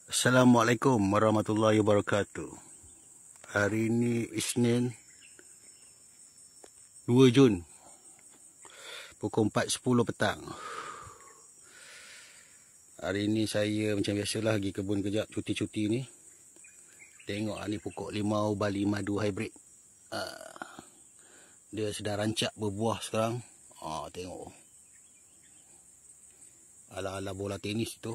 Assalamualaikum warahmatullahi wabarakatuh. Hari ini Isnin 2 Jun pukul 4.10 petang. Hari ini saya macam biasalah pergi kebun kejap, cuti-cuti ni. Tengok ni pokok limau Bali Madu hybrid. Dia sedang rancak berbuah sekarang. Tengok. Ala-ala bola tenis tu.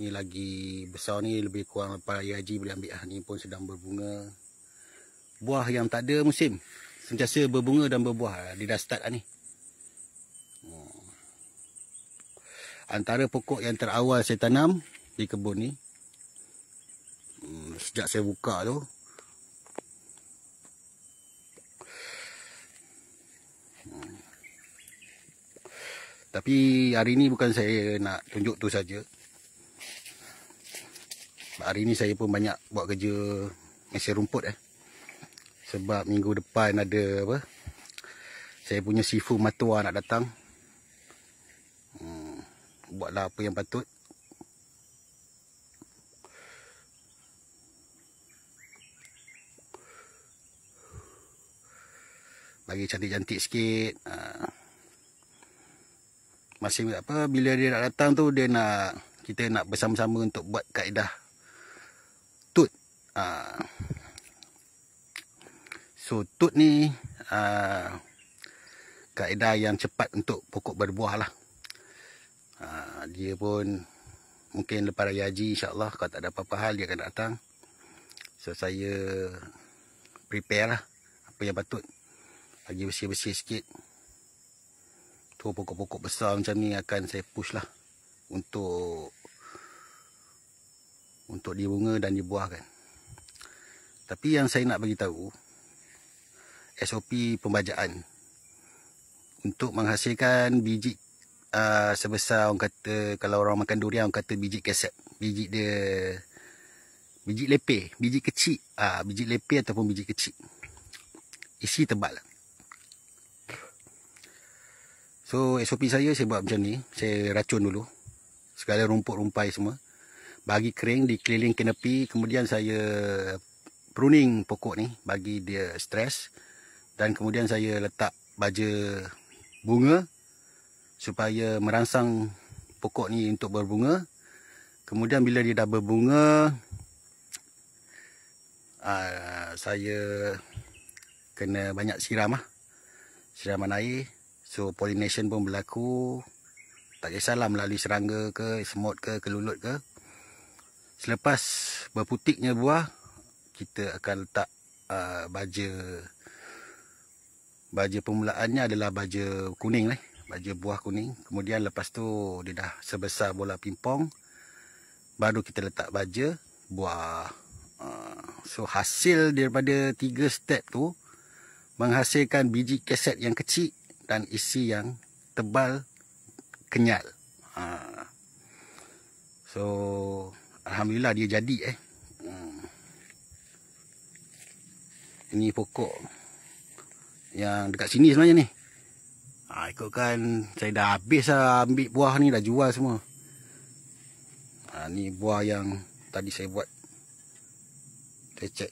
Ni lagi besar ni, lebih kurang para haji boleh ambil. Ni pun sedang berbunga. Buah yang tak ada musim sentiasa berbunga dan berbuah. Dia dah start ni. Antara pokok yang terawal saya tanam di kebun ni, sejak saya buka tu, tapi hari ni bukan saya nak tunjuk tu saja. Hari ni saya pun banyak buat kerja mesin rumput sebab minggu depan ada saya punya sifu matua nak datang. Buatlah apa yang patut. Bagi cantik-cantik sikit. Masih bila dia nak datang tu, kita nak bersama-sama untuk buat kaedah tut. So tut ni kaedah yang cepat untuk pokok berbuah lah. Dia pun mungkin lepas raya haji, insyaAllah kalau tak ada apa-apa hal dia akan datang. So saya prepare lah apa yang patut. Lagi bersih-bersih sikit. Tu pokok-pokok besar macam ni akan saya push lah untuk dibunga dan dibuahkan. Tapi yang saya nak bagi tahu, SOP pembajaan untuk menghasilkan biji sebesar, orang kata, kalau orang makan durian orang kata biji keset. Biji dia, biji lepeh, biji kecil. Biji lepeh ataupun biji kecil. Isi tebal. So SOP saya buat macam ni. Saya racun dulu segala rumput rumpai semua, bagi kering di keliling kanepi. Kemudian saya pruning pokok ni, bagi dia stres. Dan kemudian saya letak baja bunga supaya merangsang pokok ni untuk berbunga. Kemudian bila dia dah berbunga, saya kena banyak siraman air. So pollination pun berlaku. Tak kisahlah melalui serangga ke, semut ke, kelulut ke. Selepas berputiknya buah, kita akan letak baja permulaannya adalah baja kuning baja buah kuning. Kemudian lepas tu dia dah sebesar bola pingpong, baru kita letak baja buah. So hasil daripada 3 step tu menghasilkan biji keset yang kecil dan isi yang tebal, kenyal. So alhamdulillah dia jadi. Ini pokok yang dekat sini sebenarnya ni. Ikutkan saya dah habis ambil buah ni, dah jual semua. Ni buah yang tadi saya buat. Saya cek.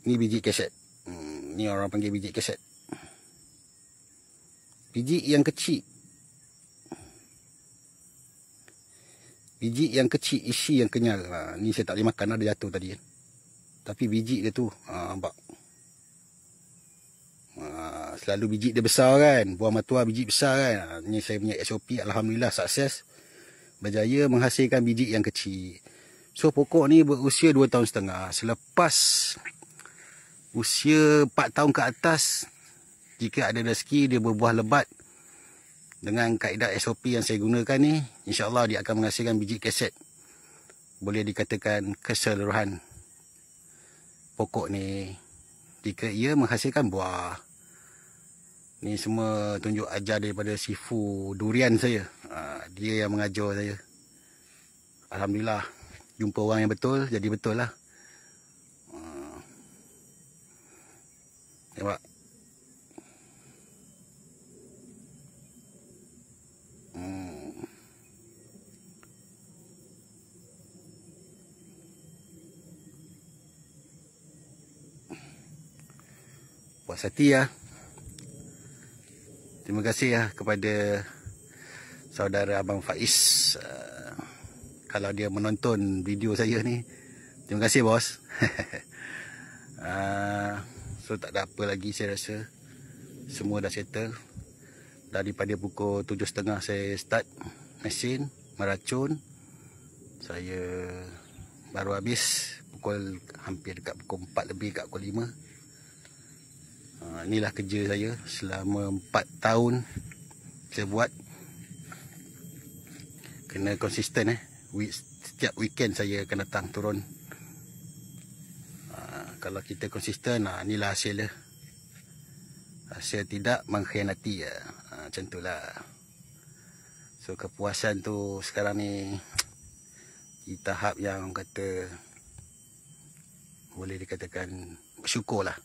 Ni biji keset. Ni orang panggil biji keset. Biji yang kecil. Biji yang kecil, isi yang kenyal. Ni saya tak boleh makan, ada jatuh tadi. Tapi biji dia tu, nampak. Selalu biji dia besar kan. Buah matua biji besar kan. Ni saya punya SOP. Alhamdulillah sukses. Berjaya menghasilkan biji yang kecil. So pokok ni berusia 2 tahun setengah. Selepas usia 4 tahun ke atas, jika ada rezeki dia berbuah lebat dengan kaedah SOP yang saya gunakan ni, insyaAllah dia akan menghasilkan biji keset. Boleh dikatakan keseluruhan pokok ni, jika ia menghasilkan buah. Ni semua tunjuk ajar daripada sifu durian saya. Dia yang mengajar saya. Alhamdulillah, jumpa orang yang betul, jadi betul lah. Tengok. puas hati ya. Terima kasih ya kepada saudara Abang Faiz. Kalau dia menonton video saya ni, terima kasih bos. So tak ada apa lagi, saya rasa semua dah settle. Daripada pukul 7.30 saya start mesin meracun. Saya baru habis hampir dekat pukul 4 lebih, kat pukul 5. Inilah kerja saya selama 4 tahun saya buat. Kena konsisten setiap weekend saya akan datang turun. Kalau kita konsisten, inilah hasil dia. Hasil tidak mengkhianati ya. Macam itulah. So kepuasan tu sekarang ni di tahap yang kata boleh dikatakan bersyukur lah.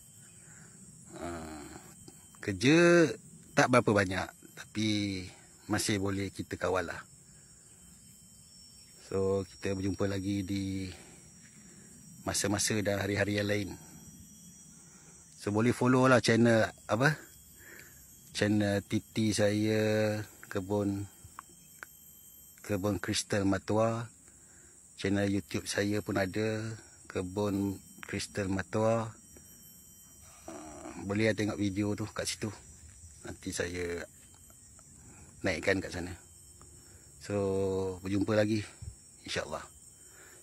Kerja tak berapa banyak, tapi masih boleh kita kawal lah. So kita berjumpa lagi di masa-masa dan hari-hari yang lain. So boleh follow lah channel channel titi saya, kebun kristal Matua. Channel YouTube saya pun ada, kebun kristal Matua. Boleh tengok video tu kat situ. Nanti saya naikkan kat sana. So berjumpa lagi insya-Allah.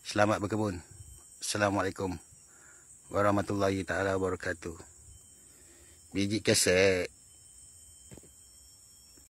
Selamat berkebun. Assalamualaikum warahmatullahi taala wabarakatuh. Biji keset.